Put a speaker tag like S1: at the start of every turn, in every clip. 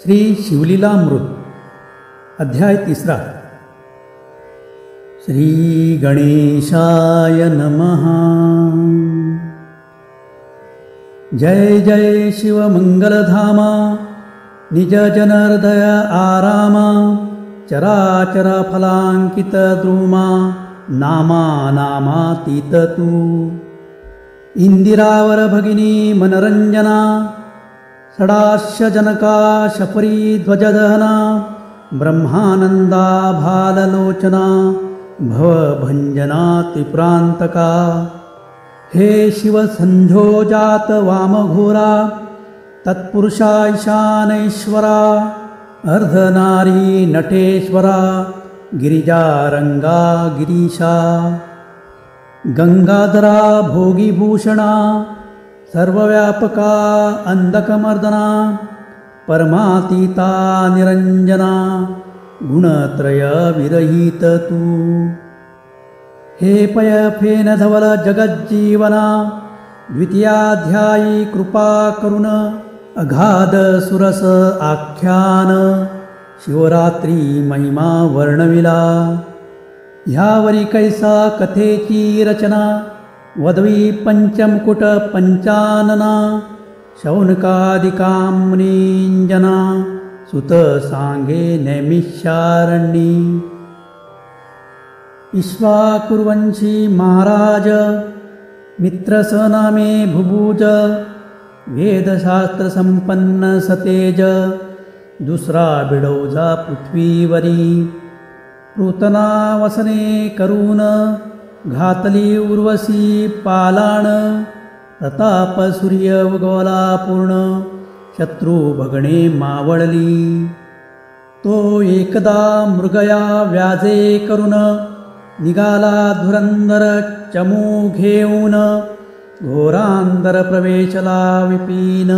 S1: श्री शिवलीलामृत अध्याय 3 श्री गणेशाय नमः। जय जय शिव मंगलधामा निज जनार्दय आरामा चराचर फलांकित द्रुमा नामा नामातीत तू इंदिरावर भगिनी मनरंजना षडाश्य जनका शपरी ध्वजदहना ब्रह्मानंदा भाललोचना भवभंजना त्रिप्रांतका हे शिव संध्योजात वामघोरा तत्पुरुषा ईशानेश्वरा अर्धनारी नटेश्वरा गिरिजारंगा गिरीशा गंगाधरा भोगीभूषणा सर्वव्यापका अंधकमर्दना परमातीता निरंजना गुणत्रय विरहित तू हे पय फेन धवल जगज्जीवना द्वितीयाध्यायी कृपा करुण अगाध सुरस आख्यान शिवरात्री महिमा वर्णविला। ह्यावरी कैसा कथेची रचना वदवी पंचमुकुट पंचानना शौनकादिकाम्नींजना सुत सांगे नैमिषारण्यी इक्ष्वाकुर्वंशी महाराज मित्रसनामे भुभुज वेदशास्त्र संपन्न सतेज दुसरा बिडौजा पृथ्वीवरी पृतना वसने करून घातली उर्वशी पालाण प्रताप सूर्य उगवला पूर्ण शत्रु भगणे मावळली। तो एकदा मृगया व्याजे करून निघाला धुरंधर चमू घेऊन घोरांधर प्रवेशला विपिन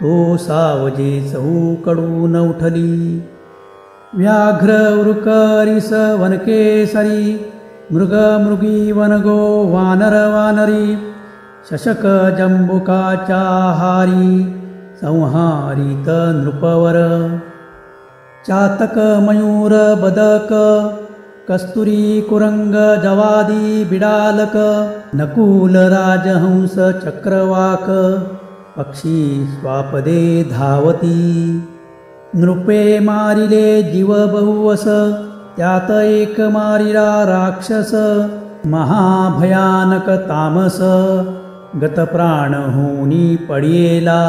S1: तो सावजे चहूकडून उठली। व्याघ्र उरुकरिस वनकेसरी मृग मृगी वनगो वानर वानरी शशक जंबुकाच्या हारी संहारित नृपवर चातक मयूर बदक कस्तुरी कुरंग जवादी बिडालक नकुल राजहंस चक्रवाक पक्षी स्वापदे धावती। नृपे मारिले जीव बहुवस त्यात एक मारिला राक्षस महाभयानक तामस गतप्राण होनी पडियेला।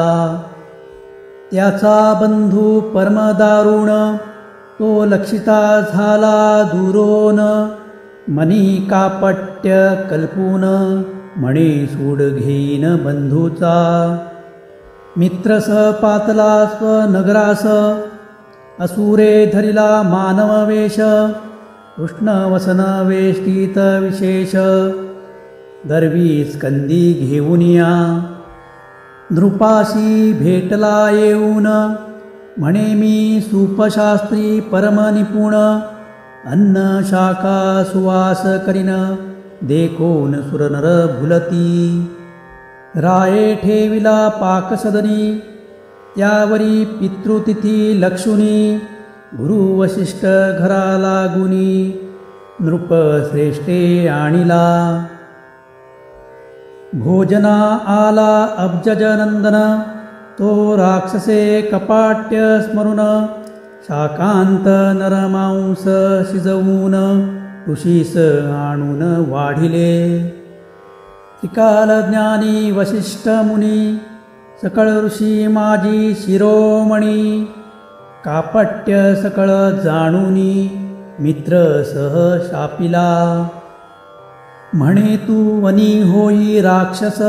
S1: त्याचा बंधू परमदारुण तो लक्षिता झाला दूरोन मनी कापट्य कल्पून म्हणे सूड घेईन बंधूचा। मित्रस पातला स्वनगरास असुरे धरिला मानव वेश कृष्ण वसन वेष्टीत विशेष दरवी स्कंदी घेऊनिया। नृपाशी भेटला येऊन म्हणे मी सूपशास्त्री परमनिपुण अन्न शाखा सुवास करीन देखोन सुरनर भुलती। राये ठेविला पाकसदनी त्यावरी पितृतिथी लक्षुनी गुरु वशिष्ठ घरा लागुनी नृप श्रेष्ठे आणिला। भोजना आला अब्जनंदन तो राक्षसे कपाट्य स्मरून शाकांत नरमांस शिजवून ऋषीस आणून वाढिले। त्रिकाल ज्ञानी वशिष्ठ मुनी सकळ ऋषी माझी शिरोमणी कापट्य सकळ जाणूनी मित्र सह शापिला। म्हणे तू वनी होई राक्षस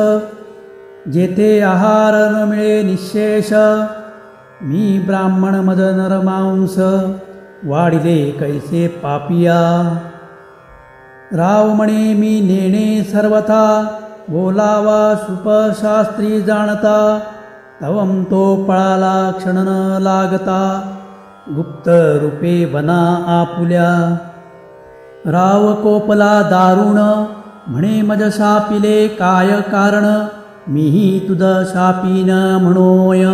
S1: जेथे आहार न मिळे निशेष मी ब्राह्मण मद नरमांस वाढिले कैसे पापिया। राव म्हणे मी नेणे सर्वथा बोलावा सुपशास्त्री जाणता तवम तो पळाला क्षण न लागता गुप्त रूपे वना आपुल्या। राव कोपला दारुण म्हणे मज शापिले काय कारण मीही तुझ शापीन म्हणोय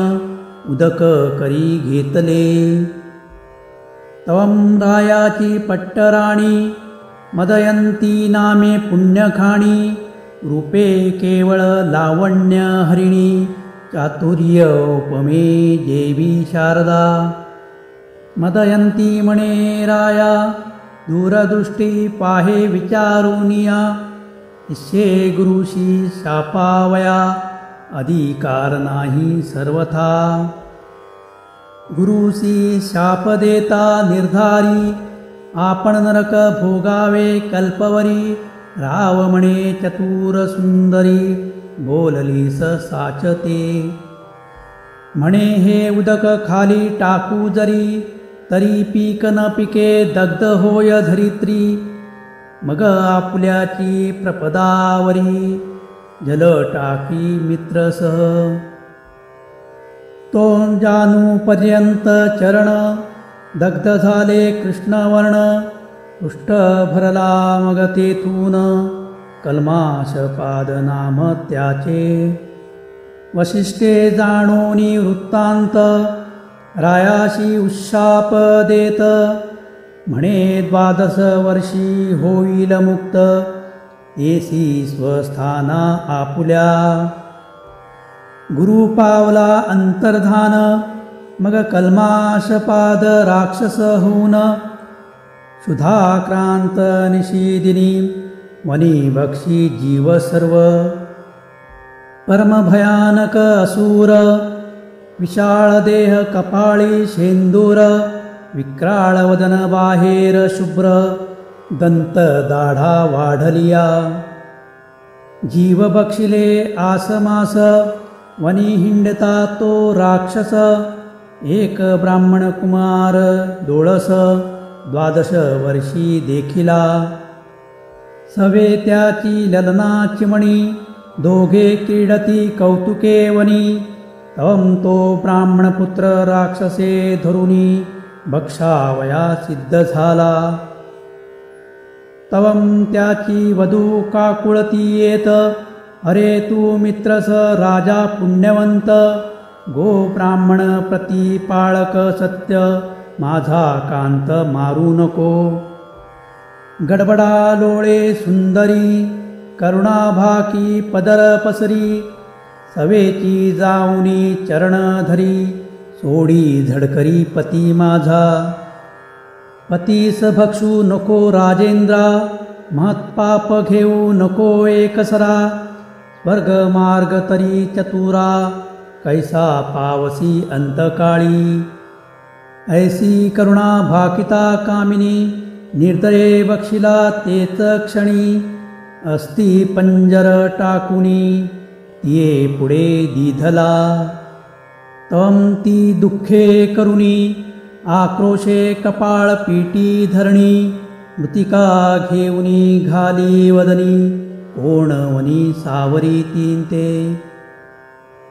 S1: उदक करी घेतले. तवं रायाची पट्टराणी मदयंती नामे पुण्यखाणी. रूपे केवळ लावण्य हरिणी चातुर्य उपमे देवी शारदा. मदयंती म्हणे राया दूरदृष्टी पाहे विचारुनिया. इष्ये गुरुशी शापावया अधिकार नाही सर्वथा. गुरुसी शाप देता निर्धारी आपण नरक भोगावे कल्पवरी. राव म्हणे चतुर सुंदरी बोललीस साचते. म्हणे हे उदक खाली टाकू जरी तरी पीक न पिके दग्ध होय धरित्री. मग आपुल्याची प्रपदावरी जल टाकी मित्रसह. तो जानूपर्यंत चरण दग्ध झाले कृष्णवर्ण. पृष्ठ भरला मग तेथून कल्माशपाद नाम त्याचे. वसिष्ठे जाणोनी वृत्तांत रायाशी उशाप देत. म्हणे 12 वर्षी होईल मुक्त येसी स्वस्थाना आपुल्या. गुरु पावला अंतर्धान मग कल्माशपाद राक्षस होऊन. सुधाक्रांत निशिदिनी वनी भक्षी जीव सर्व. परमभयानक असुर विशाळ देह कपाळी शेंदूर. विक्राळ वदन बाहेर शुभ्र दंत दाढा वाढलिया. जीव बक्षिले आसमास वनी हिंडता तो राक्षस. एक ब्राह्मण कुमार डोळस 12 वर्षी देखिला. सवे त्याची ललना चिमणी दोघे क्रीडती कौतुके वनी. तवं तो ब्राह्मणपुत्र राक्षसे धरुनी भक्षावया सिद्ध झाला. तवं त्याची वधू काकुळती येत. अरे तू मित्रस राजा पुण्यवंत. गो ब्राह्मण प्रतिपाळक सत्य माझा कांत मारू नको. गडबडा लोळे सुंदरी करुणाभाकी पदर पसरी. सवेची जाऊनी चरण धरी सोडी झडकरी पती माझा. पतीस भक्षू नको राजेंद्रा महत्पाप घेऊ नको एकसरा. स्वर्ग मार्ग तरी चतुरा कैसा पावसी अंतकाळी. ऐसी करुणा भाकिता कामिनी निर्दये बक्षिला तेच क्षणी. अस्ति पंजर टाकुनी तिये पुढे दिधला. तवं ती दुःखे करुणी आक्रोशे कपाळ पीटी धरणी. मृतिका घेऊनी घाली वदनी कोण वनी सावरी तीन ते.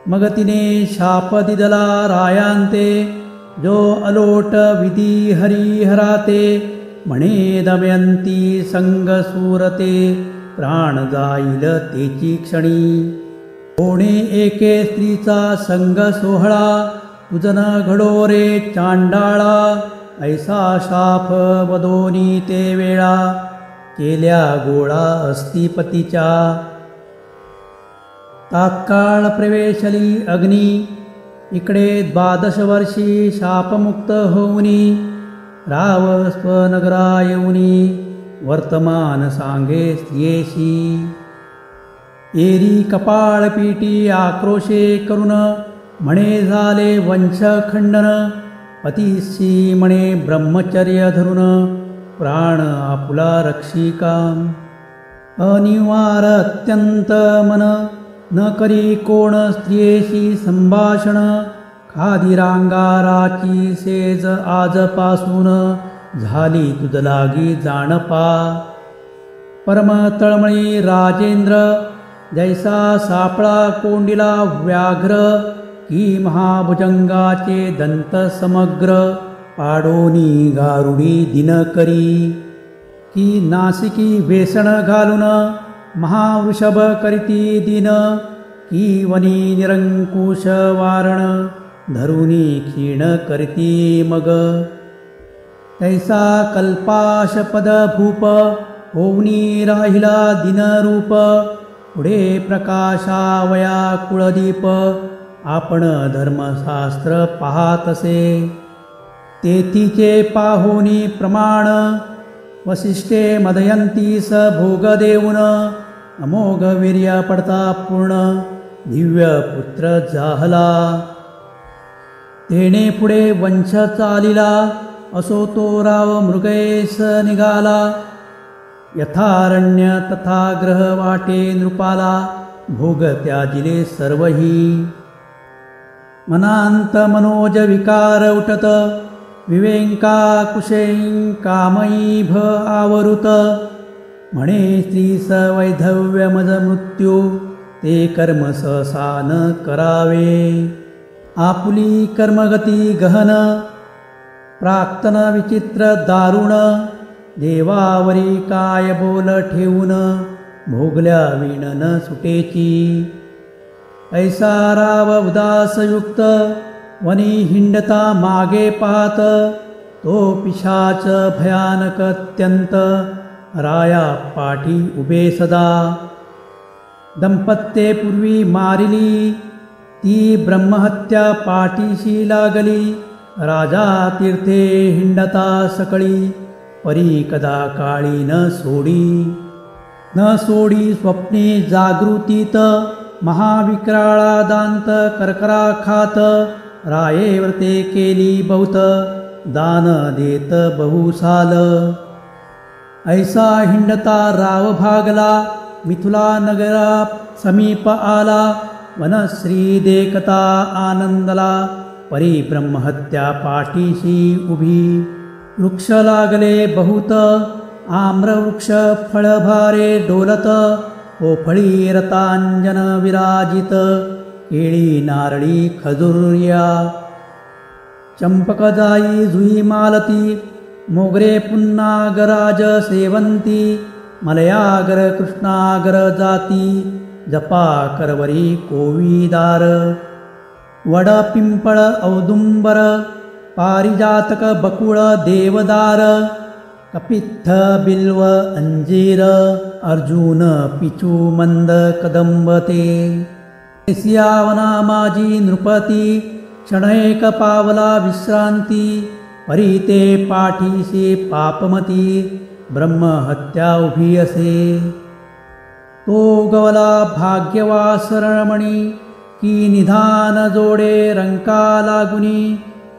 S1: मग तिने शाप दिदला रायांते जो अलोट विधी हरिहराते. म्हणे दमयंती संग सूरते प्राण जाईल तेची क्षणी. कोणे एके स्त्रीचा संग सोहळा तुझन घडो रे चांडाळा. ऐसा शाप वदोनी ते वेळा केल्या गोळा अस्तिपतीच्या. तात्काळ प्रवेशली अग्नी इकडे 12 वर्षी शापमुक्त होऊनी. राव स्वनगरा येऊनी वर्तमान सांगे स्त्रियेशी. एरी कपाळ पीटी आक्रोशे करून म्हणे झाले वंशखंडन. पतीशी म्हणे ब्रह्मचर्य धरून प्राण आपुला रक्षिका. अनिवार अत्यंत मन न करी कोण स्त्रियेशी संभाषण. खादिरांगाराची सेज आजपासून झाली तुझ लागी जाणपा. परम तळमळी राजेंद्र जैसा सापळा कोंडिला व्याघ्र. की महाभुजंगाचे दंत समग्र पाडोनी गारुडी दिनकरी. की नासिकी वेसण घालून महावृषभ करीती दिन. की वनी निरंकुश वारण धरुनी क्षीण करती मग. तैसा कल्पाशपद भूप होऊनी राहिला दिनरूप. पुढे प्रकाशावया कुळदीप आपण धर्मशास्त्र पाहातसे. तेथीचे पाहुनी प्रमाण वसिष्ठे मदयंती स भोग देऊन. अमोघ वीर्य पडता पूर्ण दिव्य पुत्र जाहला. तेने पुढे वंश चालिला असो तो राव मृगेश निघाला. यथारण्य तथा ग्रह वाटे नृपाला भोग त्याजिले सर्वही. मनांत मनोज विकार उठत विवेंका कुशें कामयी भ आवरुत. म्हणे स्त्री स वैधव्यमज मृत्यू ते कर्म सहसा न करावे. आपुली कर्मगती गहन प्राक्तन विचित्र दारुण. देवावरी काय बोल ठेवून भोगल्या विण न सुटेची. ऐसा राव उदासयुक्त वनी हिंडता मागे पाहत. तो पिशाच भयानक अत्यंत राया पाठी उभे सदा. दंपत्ये पूर्वी मारिली ती ब्रह्महत्या पाठीशी लागली. राजा तीर्थे हिंडता सकळी परी कदा काळी न सोडी स्वप्ने जागृतीत. महाविक्राळा दांत कर्कराखात. राये व्रते केली बहुत दान देत बहुसाल. ऐसा हिंडता राव भागला मिथुला नगरा समीप आला. वनश्री देखता आनंदला परी ब्रह्महत्या पाठीशी उभी. वृक्ष लागले बहुत आम्रवृक्ष फळभारे डोलत. पोफळी रतांजन विराजित केळी नारळी खजुर्या. चंपक जाई जुई मालती मोगरे पुन्नागराज सेवंती. मलयागर कृष्णागर जाती जपा करवरी कोविदार. वड पिंपळ औदुंबर पारिजातक बकुळ देवदार. कपित्थ बिल्व अंजीर अर्जुन पिचू मंद कदंबते. सियावना माझी नृपती क्षणैक पावला विश्रांती. परिते पाठीशी पापमती ब्रह्महत्या उभी असे. तो गवला भाग्यवासरमणी की निधान जोडे रंका लागुनी.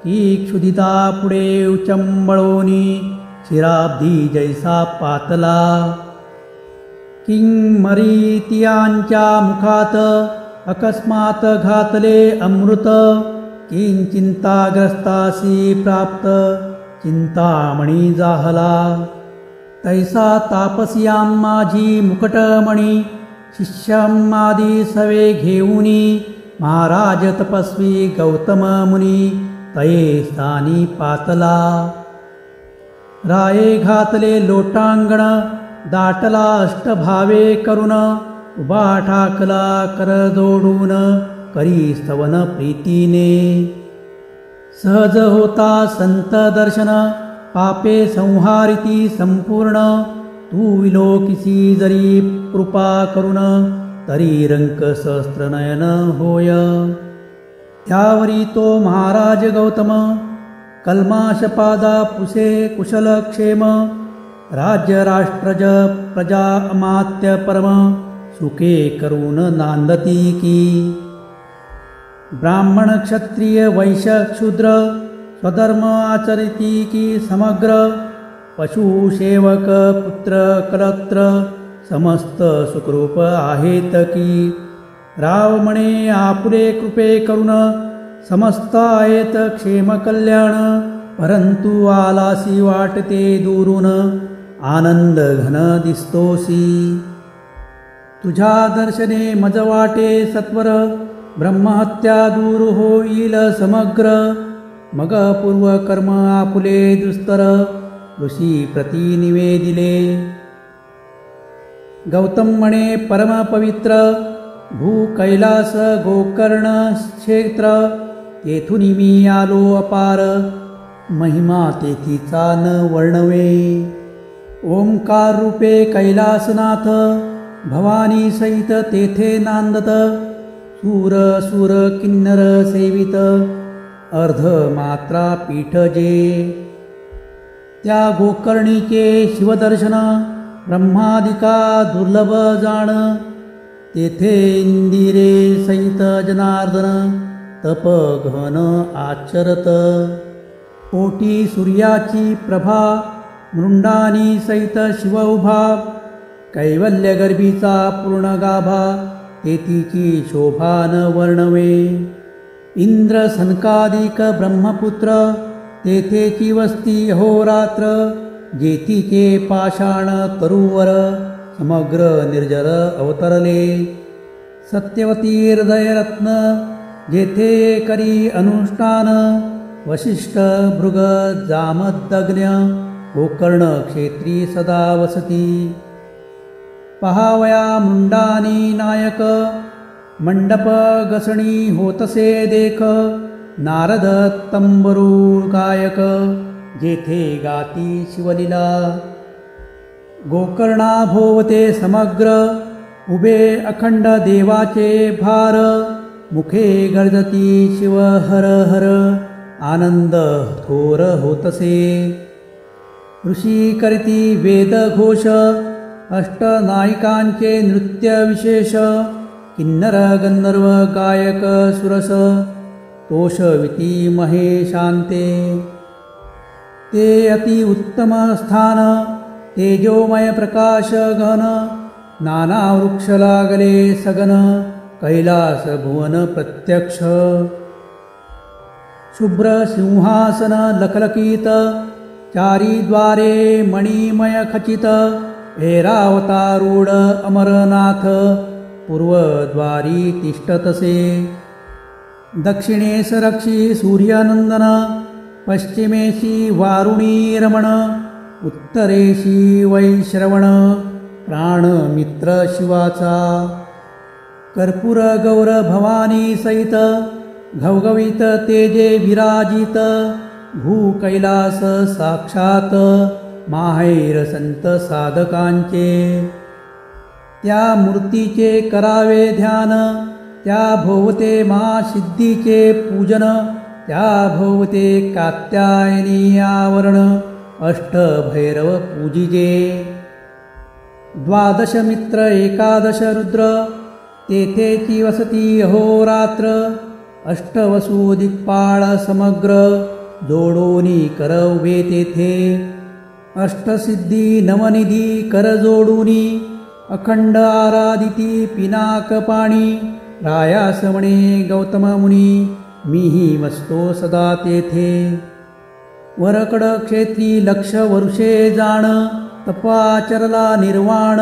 S1: की क्षुधिता पुढे उचंबळोनी शिराब्धी जैसा पातला. किंमरितियांच्या मुखात अकस्मात घातले अमृत. किंचिंताग्रस्तासी प्राप्त चिंतामणी जाहला. तैसा तापसियां माझी मुकटमणी शिष्यमादी सवे घेऊनी. महाराज तपस्वी गौतम मुनी तये स्थानी पातला. राये घातले लोटांगण दाटला अष्टभावे करून. उभा ठाकला कर जोडून करी स्तवन प्रीतीने. सहज होता संत दर्शन पापे संहारिती संपूर्ण. तू विलोकिसी जरी कृपा करून तरी रंक सहस्त्रनयन होय. त्यावरी तो महाराज गौतम कल्माशपादा पुसे कुशलक्षेम. राज्य राष्ट्रज प्रजा अमात्य परम सुखे करून नांदती की. ब्राह्मण क्षत्रिय वैश्य शूद्र स्वधर्म आचरिती की समग्र. पशुसेवक पुत्र कलत्र समस्त सुखरूप आहेत की. राव म्हणे आपुले कृपे करून समस्त आहेत क्षेम कल्याण. परंतु आलासी वाटते दूरून आनंद घन दिसतोसी. तुझ्या दर्शने मज वाटे सत्वर ब्रह्महत्या दूर होईल समग्र. मग पूर्व कर्म आपुले दुस्तर ऋषी प्रति निवेदिले. गौतम म्हणे परम पवित्र भू कैलास गोकर्ण क्षेत्र. तेथून मी आलो अपार, महिमा तेथीचा न वर्णवे. ओंकार रूपे कैलासनाथ, भवानी सहित तेथे नांदत. सूर सुर किन्नर सेवित, अर्ध मात्रा पीठ जे. त्या गोकर्णीचे शिवदर्शन, ब्रह्मादिका दुर्लभ जाण. तेथे इंदिरे सहित जनार्दन, तप घन आचरत. कोटी सूर्याची प्रभा, मृंडानी सहित शिव उभा. कैवल्य गर्भीचा पूर्ण गाभा, तेथीची शोभा न वर्णवे. इंद्र सनकादिक ब्रह्मपुत्र, तेथेची वस्ती अहोरात्र. जेथीचे पाषाण तरुवर, समग्र निर्जर अवतरले. सत्यवती हृदयरत्न, जेथे करी अनुष्ठान. वसिष्ठ भृग जामदग्न्य, गोकर्ण क्षेत्री सदा वसती. पहावया मुंडानी नायक, मंडप गसणी होतसे देख. नारद तंबरू गायक, जेथे गाती शिवलीला. गोकर्णा भोवते समग्र, उभे अखंड देवाचे भार. मुखे गर्जती शिव हर हर, आनंद थोर होतसे. ऋषी करीती वेद घोष, अष्टनायिकांचे नृत्य विशेष. किन्नर गंधर्व गायक सुरस, तोषविती महेशांते. ते अति उत्तम स्थान, तेजोमय प्रकाश घन. नाना वृक्ष लागले सगन, कैलास भुवन प्रत्यक्ष. शुभ्र सिंहासन लखलकित, चारी द्वारे मणिमय खचित. ऐरावतारूढ अमरनाथ, पूर्वद्वारी तिष्ठतसे. दक्षिणेस रक्षी सूर्यनंदन, पश्चिमेशी वारुणी रमण. उत्तरेशी वैश्रवण, प्राणमित्र शिवाचा. कर्पूर गौर भवानी सहित, घवघवीत तेजे विराजित. भू कैलास साक्षात, माहेर संत साधकांचे. त्या मूर्तीचे करावे ध्यान, त्या भोवते महासिद्धीचे पूजन. त्या भोवते कात्यायनी आवरण, अष्टभैरव पूजिजे. द्वादश मित्र एकादश रुद्र, तेथेची वसती अहोरात्र. अष्टवसू दिक्पाळ समग्र, जोडोनी कर उभे तेथे. अष्टसिद्धी नवनिधी कर जोडूनी, अखंड आराधिती पिनाक पाणी. रायास म्हणे गौतम मुनी, मीही वसतो सदा तेथे. वरकड क्षेत्री लक्ष वरुषे जाण, तपाचरला निर्वाण.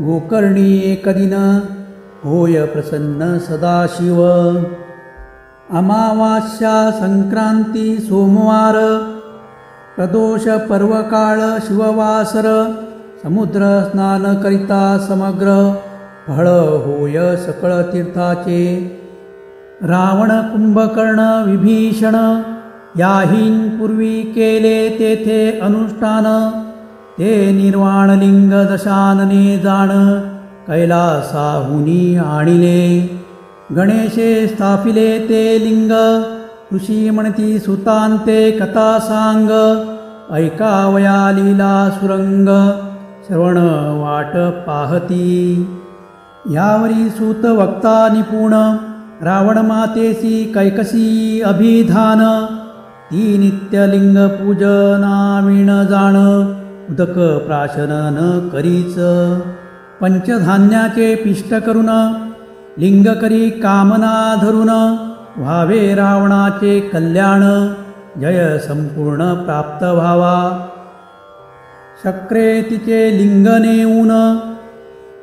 S1: गोकर्णी एकदिन, होय प्रसन्न सदाशिव. अमावास्या संक्रांती सोमवार, प्रदोष पर्वकाळ शिववासर. समुद्र स्नान करिता समग्र, फळ होय सकळ तीर्थाचे. रावण कुंभकर्ण विभीषण, याहीन पूर्वी केले तेथे अनुष्ठान. ते निर्वाणलिंग दशानने जाण, कैलासाहुनी आणिले. गणेशे स्थापिले ते लिंग, ऋषी म्हणती सुतांते कथा सांग. ऐकावया लीला सुरंग, श्रवण वाट पाहती. यावरी सूत वक्ता निपुण, रावण मातेसी कैकसी अभिधान. ती नित्यलिंग पूजनाविण जाण, उदक प्राशन न करीच. पंचधान्याचे पिष्ट करून, लिंग करी कामना धरून. व्हावे रावणाचे कल्याण, जय संपूर्ण प्राप्त व्हावा. शक्रे तिचे लिंग नेऊन,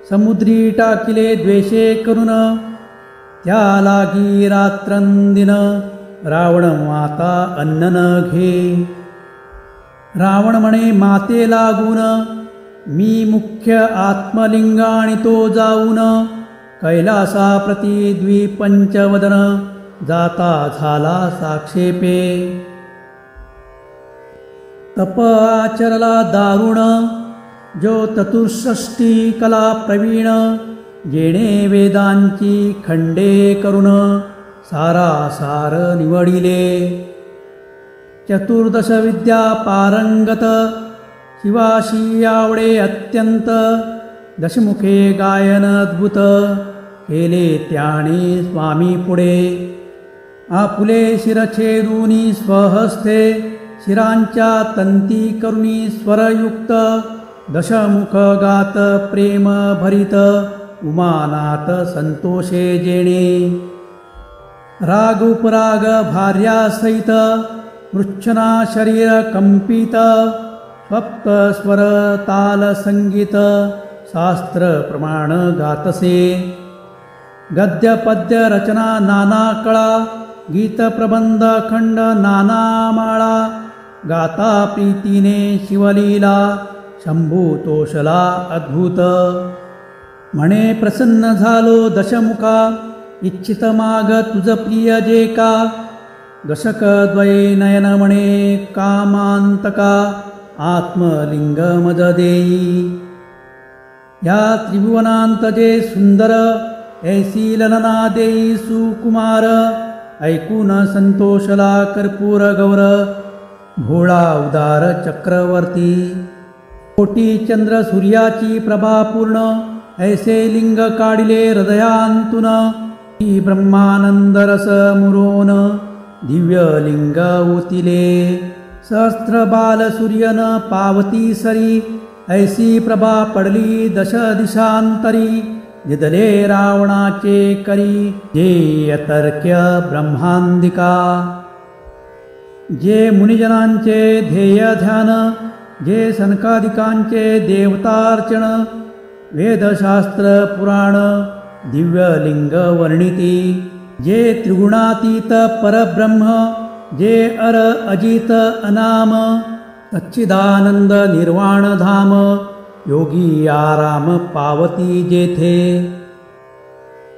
S1: समुद्री टाकिले द्वेषे करून. त्या लागी रात्रंदिन, रावण माता अन्न न घे. रावण म्हणे माते लागून, मी मुख्य आत्मलिंग आणि तो जाऊन. कैलासा प्रती द्विपंचवदन, जाता झाला साक्षेपे. तप आचरला दारुण जो चतुष्षष्टी कला प्रवीण. जेणे वेदांची खंडे करुण सारासार निवडिले. चतुर्दश विद्या पारंगत शिवाशी आवडे अत्यंत. दशमुखे गायन अद्भुत केले त्याने स्वामी पुढे. आपुले शिरछेदुनी स्वहस्ते शिरांच्या तंती करुणी स्वरयुक्त. दशमुख गात प्रेम भरित उमानाथ संतोषे जेणे. राग उपराग भार्यासहित मृच्छना शरीर कंपित. स्वप्त स्वर ताल संगीत शास्त्र प्रमाण गातसे. गद्य पद्य रचना नाना कळा गीत प्रबंध खंड नाना माळा. गाता प्रीतीने शिवलीला शंभू तोषला अद्भुत. म्हणे प्रसन्न झालो दशमुखा इच्छित माग तुझ प्रिय जे का. दशक द्वये नयन म्हणे कामांतका आत्मलिंग मज देई. या त्रिभुवनांत जे सुंदर ऐसी ललना देई सुकुमार. ऐकून संतोषला कर्पूर गौर भोळा उदार चक्रवर्ती. कोटी चंद्र सूर्याची प्रभा पूर्ण ऐसे लिंग काढिले हृदयांतून. ब्रह्मानंद रस मुरोन दिव्य लिंग ओतिले. सहस्त्र बाल सूर्यन पावती सरी ऐसी प्रभा पडली दश दिशांतरी. निधले रावणाचे करी जे अतर्क्य ब्रह्मांदिका. जे मुनिजनांचे ध्येय ध्यान जे सनकादिकांचे देवतार्चन. वेदशास्त्र पुराण दिव्य लिंग वर्णिती. जे त्रिगुणातीत परब्रह्म जे अर अजित अनाम. सच्चिदानंद निर्वाण धाम योगी आराम पावती जेथे.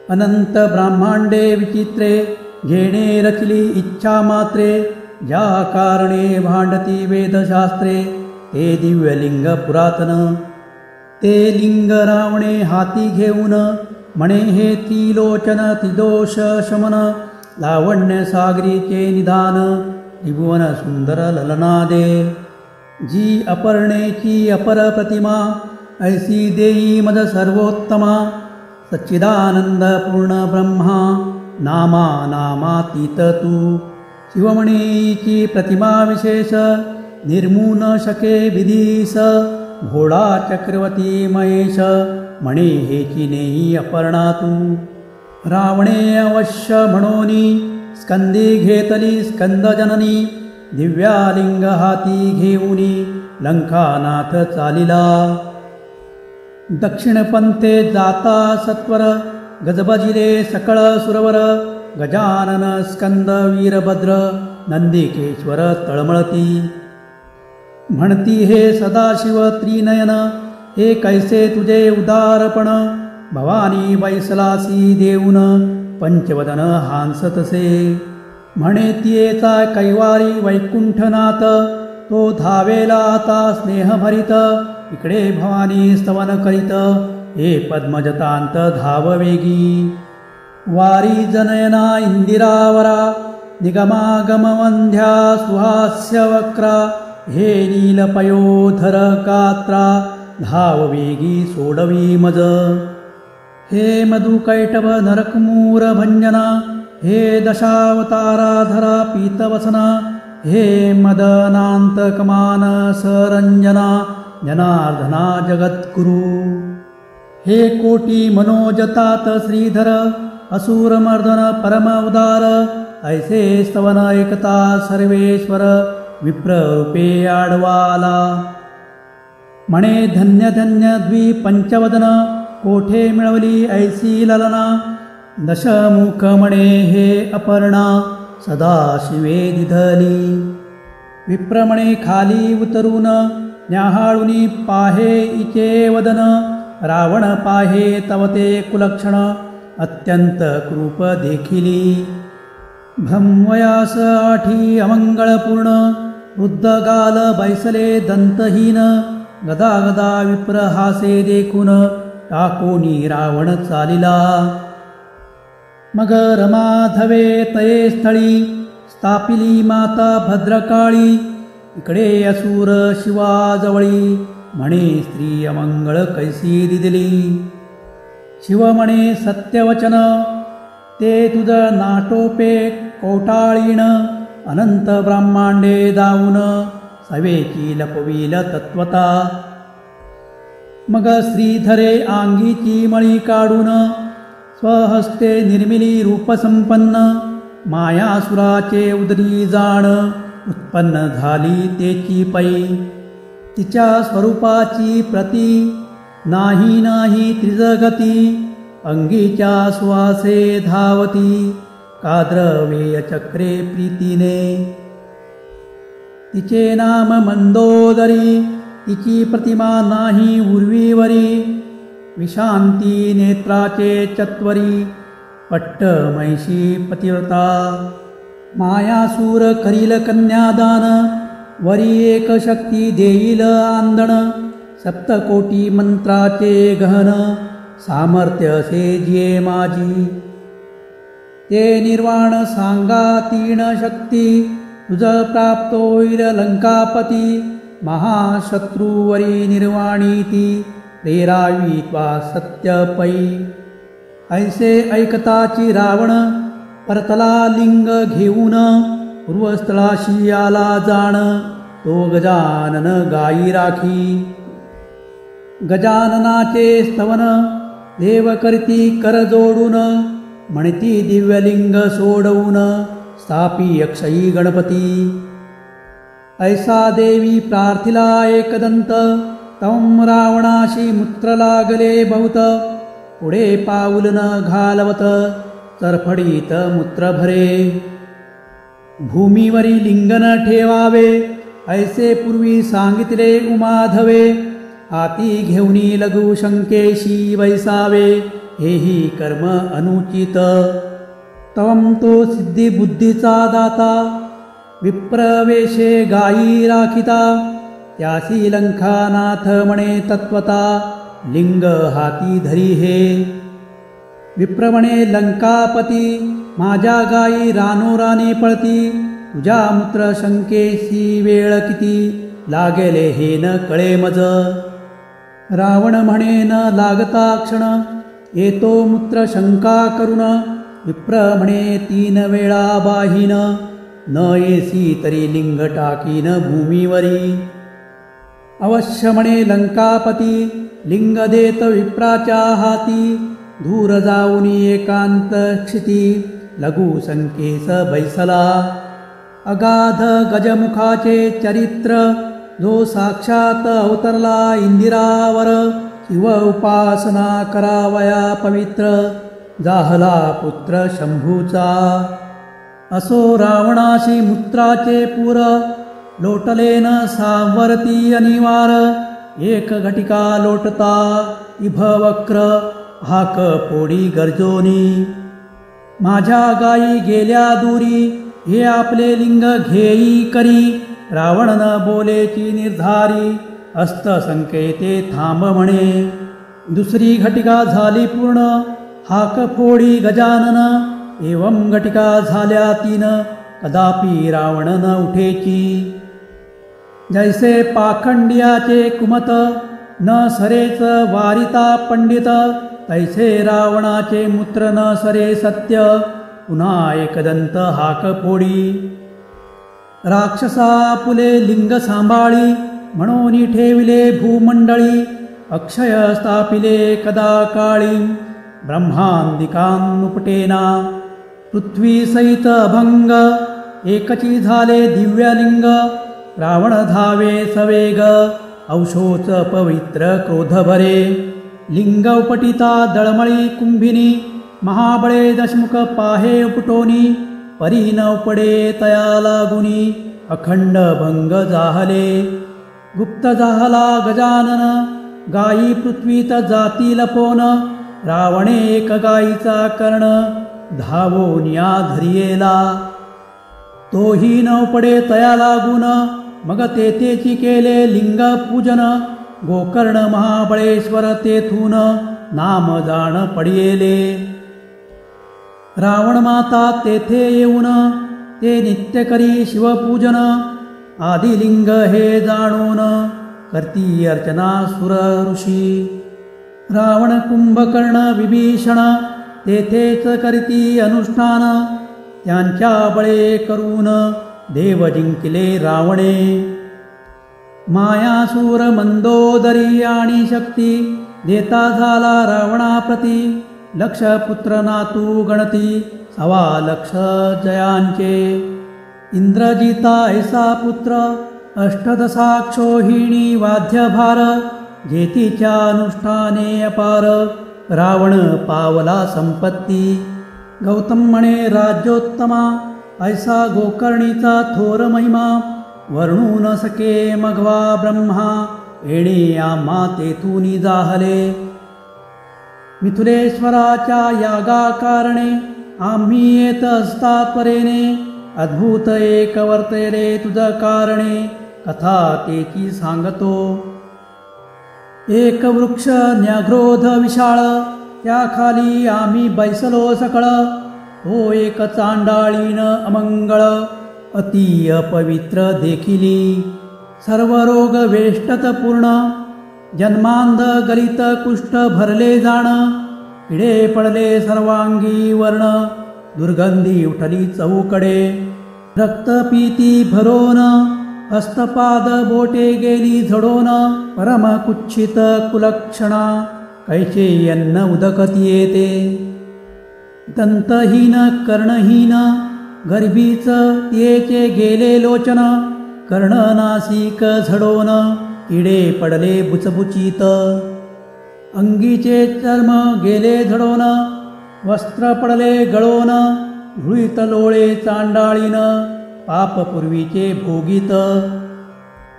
S1: अनंत ब्रह्मांडे विचित्रे जेणे रचली इच्छा मात्रे. ज्या कारणे भांडती वेदशास्त्रे ते दिव्यलिंग पुरातन. ते लिंग रावणे हाती घेऊन म्हणे हे त्रिलोचन त्रिदोष शमन. लावण्य सागरीचे निधान त्रिभुवन सुंदर ललना दे. जी अपर्णेची अपर प्रतिमा ऐसी देई मज सर्वोत्तमा. सच्चिदानंद पूर्ण ब्रह्मा नामा नामातीत तू. शिवमणीची प्रतिमा विशेष निर्मून शके विधीस. भोळा चक्रवर्ती महेश म्हणे हेची नेई अपर्णा तू. रावणे अवश्य म्हणोनी स्कंदी घेतली स्कंदजननी. दिव्यालिंग हाती घेऊनी लंकानाथ चालिला. दक्षिणपंथे जाता सत्वर गजबजिले सकळ सुरवर. गजानन स्कंद वीरभद्र नंदिकेश्वर तळमळती. म्हणती हे सदाशिव त्रिनयन हे कैसे तुझे उदारपण. भवानी बैसलासी देऊन पंचवदन हांसतसे. म्हणे तियेचा कैवारी वैकुंठनाथ तो धावेला आता स्नेहभरित. इकडे भवानी स्तवन करीत हे पद्मजतांत धाववेगी. वारी जनयना इंदिरावरा निगमागमवंध्या सुहास्य वक्रा. हे नीलपयोधर कात्रा धाववेगी सोडवी मज. हे मधुकैटभ नरकमूर भंजना. हे दशावताराधरा पीतवसना. हे मदनांतकमान सरंजना जनार्दना जगद्गुरु. हे कोटी मनोजतात श्रीधर असुरमर्दन परम उदार. ऐसे स्तवन एकता सर्वेश्वर विप्ररूपे आडवाला. म्हणे धन्य धन्य द्विपंचवदन कोठे मिळवली ऐसी ललना. दशमुख म्हणे हे अपर्णा सदाशिवे दिधली. विप्रमणे खाली उतरून न्याहाळुनी पाहे इचे वदन. रावण पाहे तव ते कुलक्षण अत्यंत कृप देखिली. भ्रमवयास आठी अमंगळपूर्ण वृद्धगाल बैसले दंतहीन गदा गदा विप्रहासे देखून टाकोनी रावण चालिला। मग रमाधवे तये स्थळी स्थापिली माता भद्रकाळी इकडे असुर शिवाजवळी म्हणे स्त्री अमंगळ कैसी दिदली। शिव म्हणे सत्यवचन ते तुझ नाटोपे कोटाळीण अनंत ब्रह्मांडे दाऊन सवेची लपविल तत्वता। मग श्रीधरे आंगीची मळी काढून स्वहस्ते निर्मिली रूपसंपन्न मायासुराचे उदरी जाण उत्पन्न झाली तेची पै। तिच्या स्वरूपाची प्रती नाही नाही त्रिजगती अंगीच्या सुवासे धावती काद्रवेय चक्रे प्रीतीने। तिचे नाम मंदोदरी तिची प्रतिमा नाही उर्वीवरी विशांती नेत्राचे चत्वरी पट्ट महिषी पतिव्रता। मायासूर करील कन्यादान वरी एक शक्ती देईल आंदण सप्तकोटी मंत्राचे गहन सामर्थ्य से जिये माझी। ते निर्वाण सांगा तीन शक्ती तुझ प्राप्त होईल लंकापती महाशत्रुवरी निर्वाणी ती प्रेरावी त्वा सत्य पै। ऐसे ऐकताची रावण परतला लिंग घेऊन पूर्वस्थळाशी आला जाण तो गजानन गायी राखी। गजाननाचे स्तवन देव करती कर जोडून म्हणती दिव्यलिंग सोडवून स्थापी अक्षयी गणपती। ऐसा देवी प्रार्थिला एकदंत तम रावणाशी मूत्र लागले बहुत पुढे पाऊल न घालवत तरफडीत मूत्र भरे। भूमीवरी लिंगन ठेवावे ऐसे पूर्वी सांगितले उमाधवे हाती घेऊनी लघु शंकेशी वैसावे हेही कर्म अनुचित। तवम तो सिद्धी बुद्धीचा दाता विप्रवेशे गायी राखिता त्यासी लंकानाथ म्हणे तत्वता लिंग हाती धरी हे। विप्र म्हणे लंकापती माझ्या गायी रानोराने पळती तुझ्या मूत्र शंकेशी वेळ किती लागेले हे न कळे मज। रावण म्हणे न लागता क्षण येतो मूत्र शंका करून विप्र म्हणे 3 वेळा बाहीन न येसी तरी लिंग टाकीन भूमीवरी। अवश्य म्हणे लंकापती लिंग देत विप्राच्या हाती दूर जाऊनी एकांत क्षिती लघु संकेस बैसला। अगाध गजमुखाचे चरित्र जो साक्षात अवतरला इंदिरावर शिव उपासना करावया पवित्र जाहला पुत्र शंभूचा। असो रावणाशी मूत्राचे पूर लोटलेन सावरती अनिवार एक घटिका लोटता इभवक्र हाक फोडी गर्जोनी। माझ्या गायी गेल्या दूरी हे आपले लिंग घेई करी रावण न बोलेची निर्धारी हस्त संकेते थांब म्हणे। दुसरी घटिका झाली पूर्ण हाक फोडी गजानन एवं घटिका झाल्या 3 कदापि रावण न उठेची। जैसे पाखंडियाचे कुमत न सरेच वारिता पंडित तैसे रावणाचे मूत्र न सरे सत्य पुन्हा एकदंत हाक फोडी। राक्षसा पुले लिंग सांभाळी म्हणून ठेविले भूमंडळी अक्षय स्थापिले कदा काळी ब्रह्मांदिकानुपटेना। पृथ्वी सहित अभंग एकची झाले दिव्यलिंग रावण धावे सवेग औषोच पवित्र क्रोध भरे। लिंग उपटिता दळमळी कुंभिनी महाबळे दशमुख पाहे उपटोनी परी न उपडे तया लागुनी अखंड भंग जाहले। गुप्त जाहला गजानन गायी पृथ्वीत जाती लपोन रावणे एक गायीचा कर्ण धावोनिया धरियेला. तोही न पडे तया लागून मग तेथेची केले लिंग पूजन. गोकर्ण महाबळेश्वर तेथून नाम जाण पडियेले. रावण माता तेथे येऊन ते नित्य करी शिवपूजन. आदिलिंग हे जाणून करती अर्चना सुर ऋषी. रावण कुंभकर्ण विभीषण तेथेच करीती अनुष्ठान. त्यांच्या बळे करून देव जिंकिले रावणे. मायासूर मंदोदरी आणि शक्ती देता झाला रावणाप्रती. लक्ष पुत्र नातू गणती 1.25 जयांचे. इंद्रजिता ऐसा पुत्र अष्टदशाक्षोहिणी वाद्यभार. जेतीच्या अनुष्ठाने अपार रावण पावला संपत्ती. गौतम म्हणे राज्योत्तमा ऐसा गोकर्णीचा थोर महिमा. वर्णू न सके मघवा ब्रह्मा येणे आम्हा तेथूनी जाहले. मिथुलेश्वराच्या यागा कारणे आम्ही येत असता त्वरेने. अद्भुत एक वर्ते रे तुझ कारणे कथा तेची सांगतो. एक वृक्ष न्याघ्रोध विशाळ त्याखाली आम्ही बैसलो सकळ. तो एक चांडाळीन अमंगळ अति अपवित्र देखिली. सर्व रोग वेष्टत पूर्ण जन्मांध गलित कुष्ठ भरले जाण. किडे पडले सर्वांगी वर्ण दुर्गंधी उठली चौकडे. रक्तपीती भरोन हस्तपाद बोटे गेली झडोन. परम कुच्छित कुलक्षणा कैचे अन्न उदकती येते. दंतहीन कर्णहीन गर्भीच तियेचे गेले लोचन. कर्ण नासिक झडोन किडे पडले बुचबुचीत. अंगीचे चर्म गेले झडोन वस्त्र पडले गळोन. धुळीत लोळे चांडाळीन पाप पूर्वीचे भोगीत.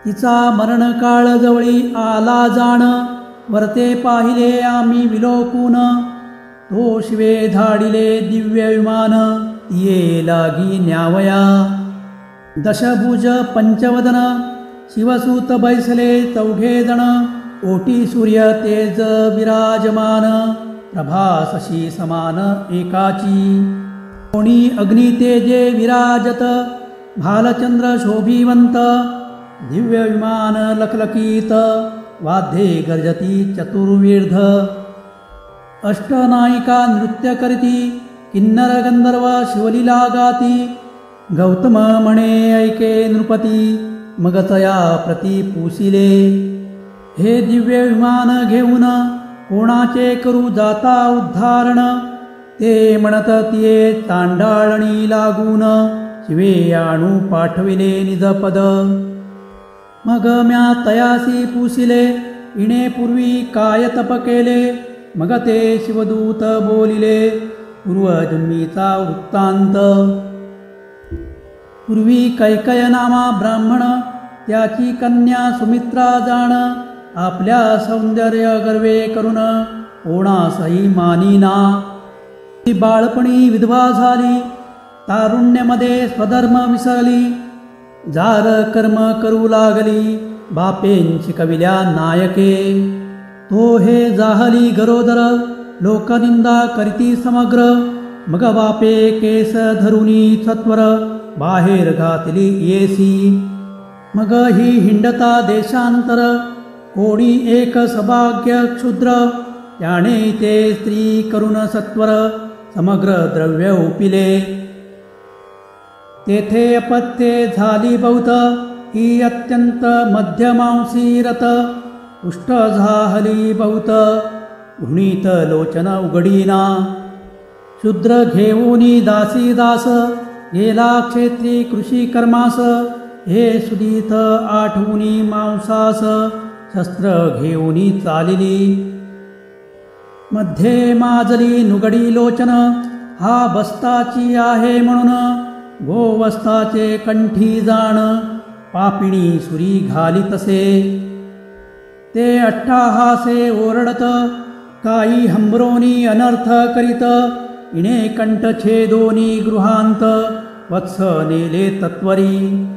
S1: तिचा मरणकाळ जवळी आला जाण. वरते पाहिले आम्ही विलोकून. तो शिवे धाडिले दिव्य विमान तिये लागी न्यावया. दशभुज पंचवदन शिवसूत बैसले 4 जण. ओटी सूर्य तेज विराजमान प्रभासशी समान एकाची. कोणी अग्नी तेजे विराजत भालचंद्र शोभिवंत. दिव्य विमान लखलखीत वाद्ये गर्जती चतुर्विध. अष्टनायिका नृत्य करीती किन्नर गंधर्व शिवलीला गाती. गौतम म्हणे ऐके नृपती मग तया प्रती पुसिले. हे दिव्य विमान घेऊन कोणाचे करू जाता उद्धारण. ते म्हणत तिये चांडाळणी लागून शिवे आणू पाठविले निजपद. मग म्या तयासी पुसिले इणे पूर्वी काय तप केले. मग ते शिवदूत बोलिले पूर्वजन्मीचा वृत्तांत. पूर्वी कैकय नामा ब्राह्मण त्याची कन्या सुमित्रा जाण. आपल्या सौंदर्य गर्वे करून कोणासही मानिना. ती बाळपणी विधवा झाली तारुण्यामध्ये स्वधर्म विसरली. जार कर्म करू लागली बापेन शिकविल्या नायके. तो हे जाहली गरोदर लोकनिंदा करीती समग्र. मग बापे केस धरुनी सत्वर बाहेर घातली येसी. मग ही हिंडता देशांतर कोणी एक सभाग्य क्षुद्र. त्याने ते स्त्री करून सत्वर समग्र द्रव्य उपिले. तेथे अपत्ये झाली बहुत ही अत्यंत मध्यमांसी रत. उष्ट झाहली बहुत घृणीत लोचन उघडीना. शूद्र घेऊनी दासी दास गेला क्षेत्री कृषी कर्मास. हे सुदीत आठवूनी मांसास शस्त्र घेऊनी चालिली. मध्ये माजली नुगडी लोचन हा बस्ताची आहे म्हणून. गोवस्ताचे कंठी जाण पापिणी सुरी घाली तसे. ते अट्टाहासे ओरडत काही हंबरोनी अनर्थ करीत. इणे कंठ छेदोनी गृहांत वत्स नेले तत्वरी.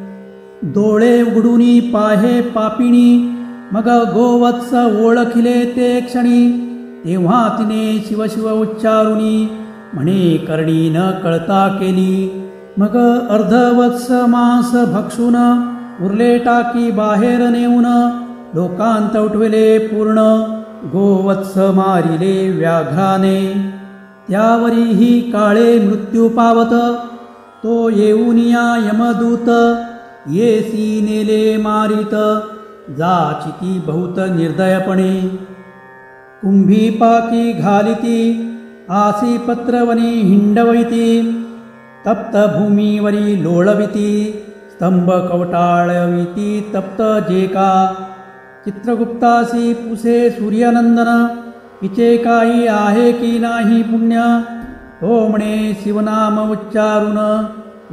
S1: डोळे उघडूनी पाहे पापिणी मग गोवत्स ओळखिले ते क्षणी. तेव्हा तिने शिवशिव उच्चारुनी म्हणे करणी न कळता केली. मग अर्धवत्स मांस भक्षून उरले टाकी बाहेर नेऊन लोकांत उठविले पूर्ण. गोवत्स मारिले व्याघ्राने त्यावरीही काळे मृत्यू पावत. तो येऊन या यमदूत येसी नेले मारित. जाचिती बहुत निर्दयपणे कुंभी पाकी घालिती. आसी पत्रवनी हिंडविती. तप्त भूमीवरी लोळविती. स्तंभ कवटाळविती तप्त जेका. चित्रगुप्तासी पुसे सूर्यनंदन. हिचे काही आहे की नाही पुण्य. तो म्हणे शिवनाम उच्चारून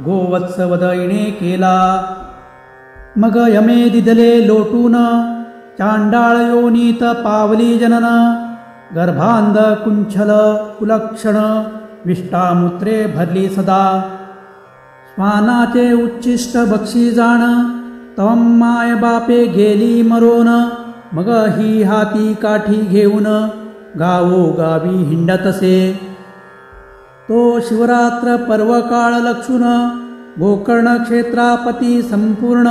S1: गोवत्सवध इणे केला. मग यमे दिदले लोटून चांडाळ योनीत पावली जनन. गर्भांध कुंचल कुलक्षण विष्टामूत्रे भरली सदा. स्वानाचे उच्चिष्ट बक्षी जाण तम माय बापे गेली मरोन. मग ही हाती काठी घेऊन गावोगावी हिंडतसे. तो शिवरात्र पर्वकाळ लक्षून गोकर्ण क्षेत्रापती संपूर्ण.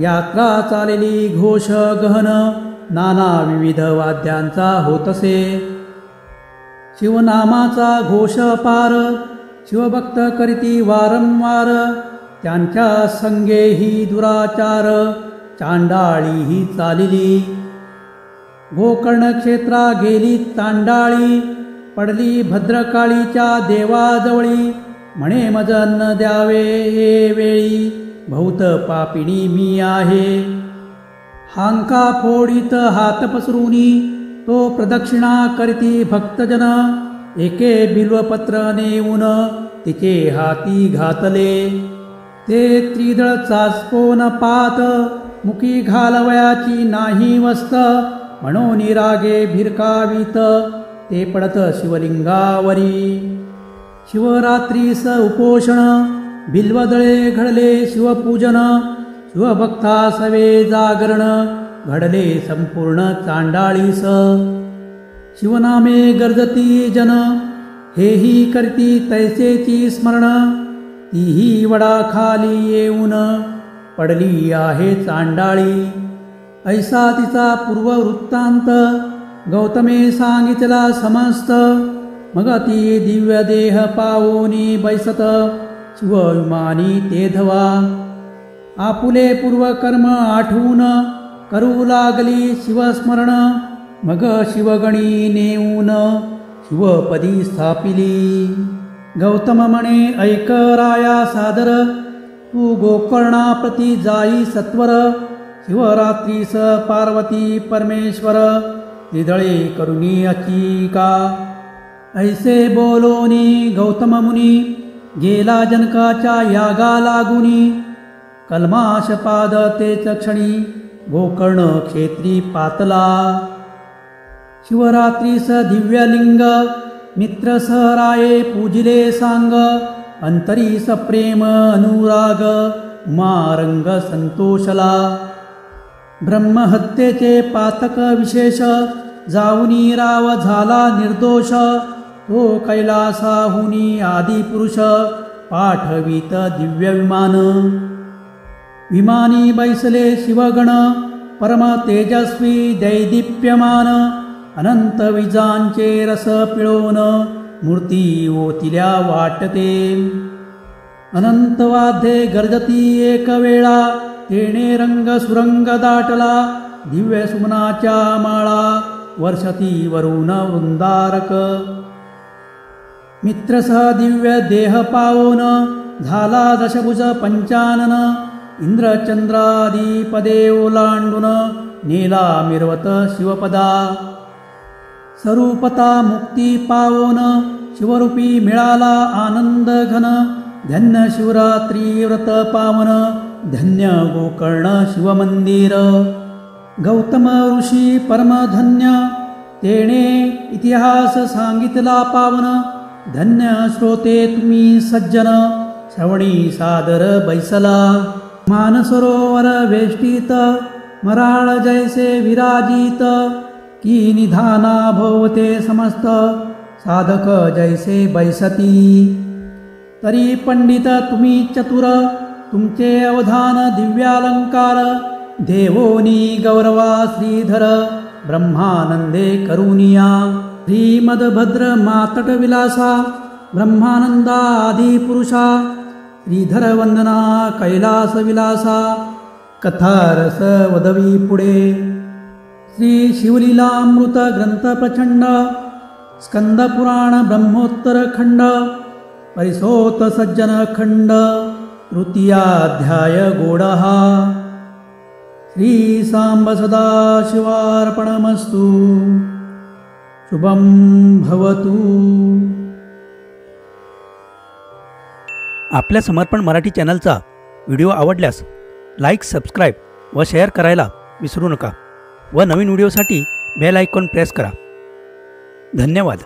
S1: यात्रा चालेली घोष गहन नाना विविध वाद्यांचा होतसे. शिवनामाचा घोष पार शिवभक्त करीती वारंवार. त्यांच्या संगेही दुराचार चांडाळीही चालिली. गोकर्ण क्षेत्रा गेली चांडाळी. पडली भद्रकाळीच्या देवाजवळी. म्हणे मज अन्न द्यावे हे वेळी बहुत पापिणी मी आहे. हांका फोडीत हात पसरुनी तो प्रदक्षिणा करीती भक्तजन. एके बिल्वपत्र नेऊन तिचे हाती घातले. ते त्रिदळ चाचपोन पात मुखी घालवयाची नाही वस्त. म्हणून रागे भिरकावीत ते पडत शिवलिंगावरी. शिवरात्रीस उपोषण बिल्वदळे घडले शिवपूजन. शिवभक्ता सवे जागरण घडले संपूर्ण चांडाळीस. शिवनामे गर्जती जन हेही करती तैसेची स्मरण. तीही वडाखाली येऊन पडली आहे चांडाळी. ऐसा तिचा पूर्ववृत्तांत गौतमे सांगितला समस्त. मग ती दिव्य देह पावोनी बैसत शिवविमानी ते धवा. आपुले पूर्वकर्म आठवून करू लागली शिवस्मरण. मग शिवगणी नेऊन शिवपदी स्थापिली. गौतम म्हणे ऐक राया सादर. तू गोकर्णाप्रती जाई सत्वर. शिवरात्रीस पार्वती परमेश्वर त्रिदळे करुणी अचिका. ऐसे बोलोनी गौतम मुनी गेला जनकाच्या यागा लागुनी. कल्माशपाद तेच क्षणी गोकर्ण क्षेत्री पातला. शिवरात्रीस दिव्यलिंग मित्र सहराये पूजिले सांग. अंतरीस प्रेम अनुराग उमारंग संतोषला. ब्रह्महत्येचे पातक विशेष जाऊनी राव झाला निर्दोष. तो कैलासाहुनी आदिपुरुष पाठवीत दिव्य विमान. विमानी बैसले शिवगण परम तेजस्वी दैदिप्यमान. अनंत विजांचे रस पिळवून मूर्ती ओतिल्या वाटते. अनंत वाद्ये गर्जती एक वेळा. तेणे रंग सुरंग दाटला. दिव्य सुमनाच्या माळा वर्षती वरून वृंदारक. मित्रसह दिव्य देह पावोन झाला दशभुज पंचानन. इंद्रचंद्रादी पदे ओलांडून नेला मिरवत शिवपदा. स्वरूपता मुक्ती पावोन शिवरूपी मिळाला आनंद घन. धन्य शिवरात्री व्रत पावन धन्य गोकर्ण शिवमंदिर. गौतम ऋषी परमधन्य तेणे इतिहास सांगितला पावन. धन्य श्रोते तुम्ही सज्जन, श्रवणी सादर बैसला. मानसरोवर वेष्टीत मराळ जैसे विराजित, की निधाना भोवते समस्त साधक जैसे बैसती. तरी पंडित तुम्ही चतुर, तुमचे अवधान दिव्यालंकार. देवोनी गौरवा श्रीधर, ब्रह्मानंदे करुनिया. श्रीमद्भद्र मातट विलासा, ब्रह्मानंदादी पुरुषा. श्रीधर वंदना कैलास विलासा, कथारस वदवी पुढे. श्री शिवलीलामृत ग्रंथ प्रचंड, स्कंद पुराण ब्रह्मोत्तर खंड. परिसोत सज्जन खंड, तृतीयाध्याय गोडहा. श्री सांब सदा शिवार्पणमस्तु. शुभं भवतु.
S2: आपल्या समर्पण मराठी चॅनलचा व्हिडिओ आवडल्यास लाईक, सबस्क्राईब व शेअर करायला विसरू नका व नवीन व्हिडिओसाठी बेल आयकॉन प्रेस करा. धन्यवाद.